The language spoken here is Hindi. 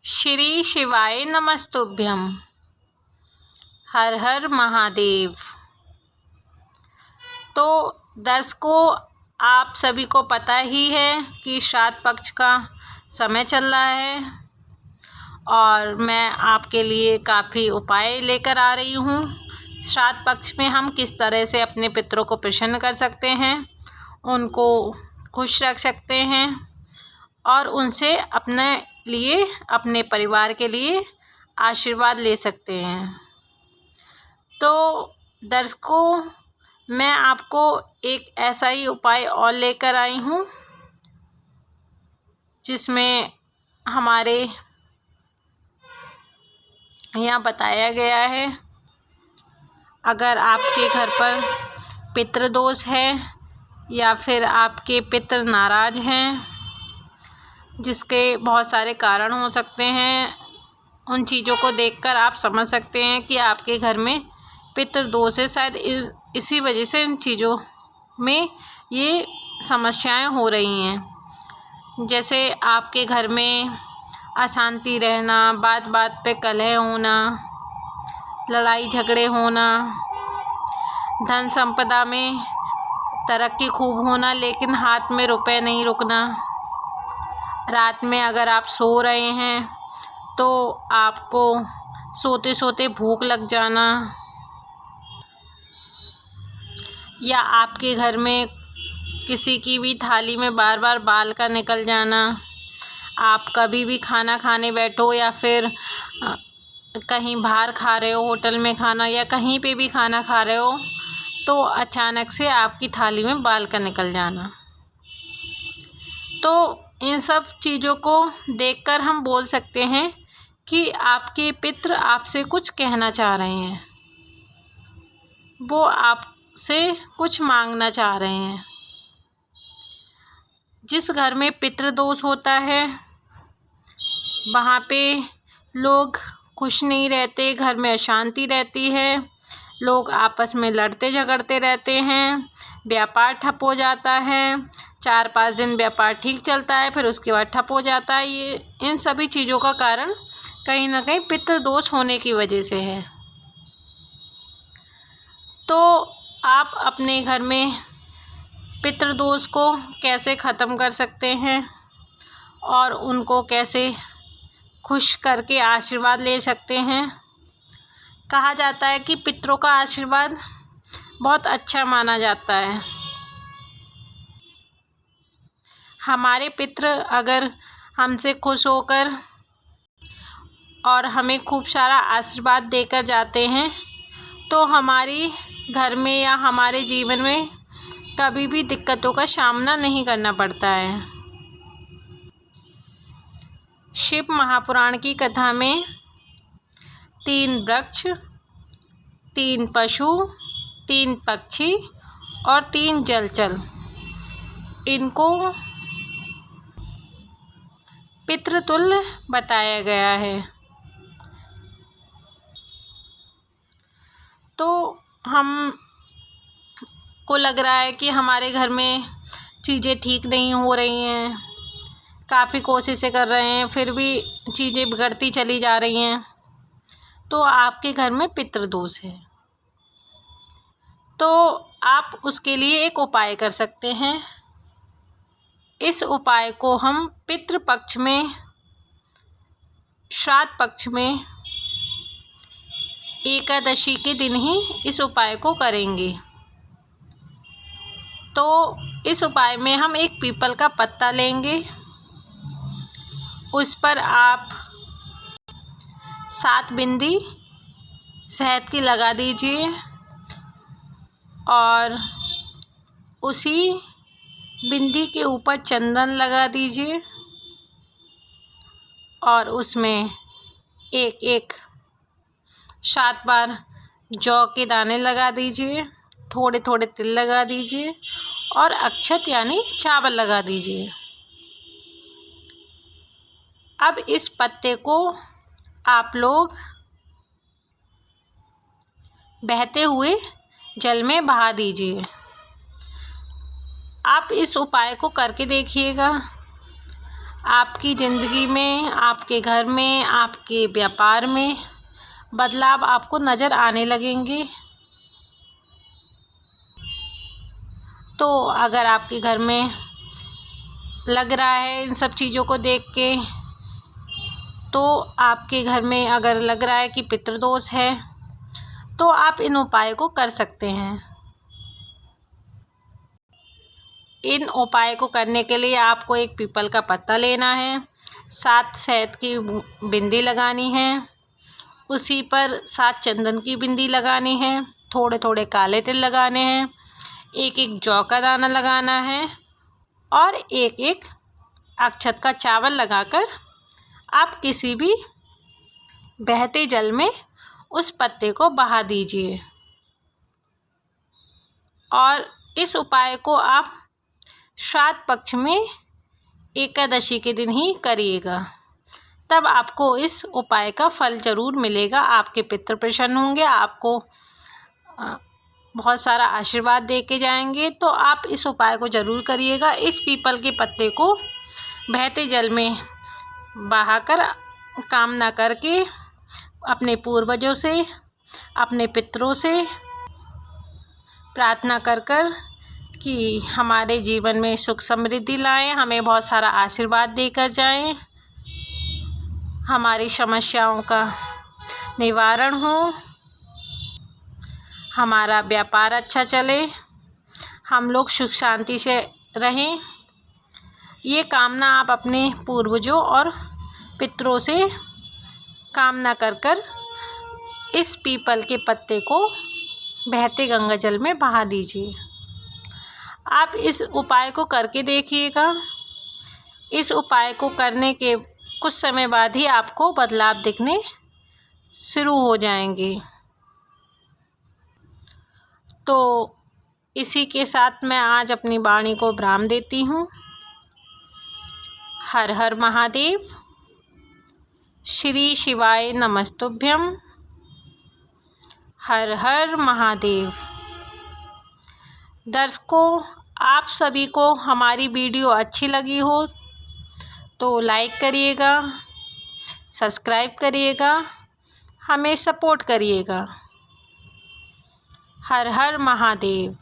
श्री शिवाय नमस्तुभ्यं। हर हर महादेव। तो दर्शकों, आप सभी को पता ही है कि श्राद्ध पक्ष का समय चल रहा है और मैं आपके लिए काफ़ी उपाय लेकर आ रही हूँ। श्राद्ध पक्ष में हम किस तरह से अपने पितरों को प्रसन्न कर सकते हैं, उनको खुश रख सकते हैं और उनसे अपने लिए, अपने परिवार के लिए आशीर्वाद ले सकते हैं। तो दर्शकों, मैं आपको एक ऐसा ही उपाय और लेकर आई हूँ जिसमें हमारे यहाँ बताया गया है, अगर आपके घर पर पितृदोष है या फिर आपके पितृ नाराज़ हैं, जिसके बहुत सारे कारण हो सकते हैं, उन चीज़ों को देखकर आप समझ सकते हैं कि आपके घर में पितृदोष है। शायद इसी वजह से इन चीज़ों में ये समस्याएं हो रही हैं। जैसे आपके घर में अशांति रहना, बात बात पे कलह होना, लड़ाई झगड़े होना, धन संपदा में तरक्की खूब होना लेकिन हाथ में रुपए नहीं रुकना, रात में अगर आप सो रहे हैं तो आपको सोते सोते भूख लग जाना, या आपके घर में किसी की भी थाली में बार बार बाल का निकल जाना, आप कभी भी खाना खाने बैठो या फिर कहीं बाहर खा रहे हो, होटल में खाना या कहीं पे भी खाना खा रहे हो तो अचानक से आपकी थाली में बाल का निकल जाना। तो इन सब चीज़ों को देखकर हम बोल सकते हैं कि आपके पितृ आपसे कुछ कहना चाह रहे हैं, वो आपसे कुछ मांगना चाह रहे हैं। जिस घर में पितृदोष होता है वहाँ पे लोग खुश नहीं रहते, घर में अशांति रहती है, लोग आपस में लड़ते झगड़ते रहते हैं, व्यापार ठप हो जाता है, 4-5 दिन व्यापार ठीक चलता है फिर उसके बाद ठप हो जाता है। ये इन सभी चीज़ों का कारण कहीं ना कहीं पितृदोष होने की वजह से है। तो आप अपने घर में पितृदोष को कैसे ख़त्म कर सकते हैं और उनको कैसे खुश करके आशीर्वाद ले सकते हैं। कहा जाता है कि पितरों का आशीर्वाद बहुत अच्छा माना जाता है। हमारे पितृ अगर हमसे खुश होकर और हमें खूब सारा आशीर्वाद देकर जाते हैं तो हमारी घर में या हमारे जीवन में कभी भी दिक्कतों का सामना नहीं करना पड़ता है। शिव महापुराण की कथा में 3 वृक्ष, 3 पशु, 3 पक्षी और 3 जलचर, इनको पितृतुल्य बताया गया है। तो हम को लग रहा है कि हमारे घर में चीज़ें ठीक नहीं हो रही हैं, काफ़ी कोशिशें कर रहे हैं फिर भी चीज़ें बिगड़ती चली जा रही हैं, तो आपके घर में पितृदोष है। तो आप उसके लिए एक उपाय कर सकते हैं। इस उपाय को हम पितृपक्ष में, श्राद्ध पक्ष में एकादशी के दिन ही इस उपाय को करेंगे। तो इस उपाय में हम एक पीपल का पत्ता लेंगे, उस पर आप 7 बिंदी शहद की लगा दीजिए और उसी बिंदी के ऊपर चंदन लगा दीजिए और उसमें एक 7 बार जौ के दाने लगा दीजिए, थोड़े थोड़े तिल लगा दीजिए और अक्षत यानी चावल लगा दीजिए। अब इस पत्ते को आप लोग बहते हुए जल में बहा दीजिए। आप इस उपाय को करके देखिएगा, आपकी ज़िंदगी में, आपके घर में, आपके व्यापार में बदलाव आपको नज़र आने लगेंगे। तो अगर आपके घर में लग रहा है इन सब चीज़ों को देख के, तो आपके घर में अगर लग रहा है कि पितृदोष है, तो आप इन उपाय को कर सकते हैं। इन उपाय को करने के लिए आपको एक पीपल का पत्ता लेना है, 7 शहद की बिंदी लगानी है, उसी पर 7 चंदन की बिंदी लगानी है, थोड़े थोड़े काले तिल लगाने हैं, एक एक जौ का दाना लगाना है और एक एक अक्षत का चावल लगाकर आप किसी भी बहते जल में उस पत्ते को बहा दीजिए। और इस उपाय को आप श्राद्ध पक्ष में एकादशी के दिन ही करिएगा, तब आपको इस उपाय का फल ज़रूर मिलेगा। आपके पितृ प्रसन्न होंगे, आपको बहुत सारा आशीर्वाद दे के जाएंगे। तो आप इस उपाय को ज़रूर करिएगा। इस पीपल के पत्ते को बहते जल में बहाकर कामना करके अपने पूर्वजों से, अपने पितरों से प्रार्थना कर कि हमारे जीवन में सुख समृद्धि लाएं, हमें बहुत सारा आशीर्वाद देकर जाएं, हमारी समस्याओं का निवारण हो, हमारा व्यापार अच्छा चले, हम लोग सुख शांति से रहें। ये कामना आप अपने पूर्वजों और पितरों से कामना कर इस पीपल के पत्ते को बहते गंगा जल में बहा दीजिए। आप इस उपाय को करके देखिएगा। इस उपाय को करने के कुछ समय बाद ही आपको बदलाव दिखने शुरू हो जाएंगे। तो इसी के साथ मैं आज अपनी वाणी को विराम देती हूँ। हर हर महादेव। श्री शिवाय नमस्तुभ्यम। हर हर महादेव। दर्शकों, आप सभी को हमारी वीडियो अच्छी लगी हो तो लाइक करिएगा, सब्सक्राइब करिएगा, हमें सपोर्ट करिएगा। हर हर महादेव।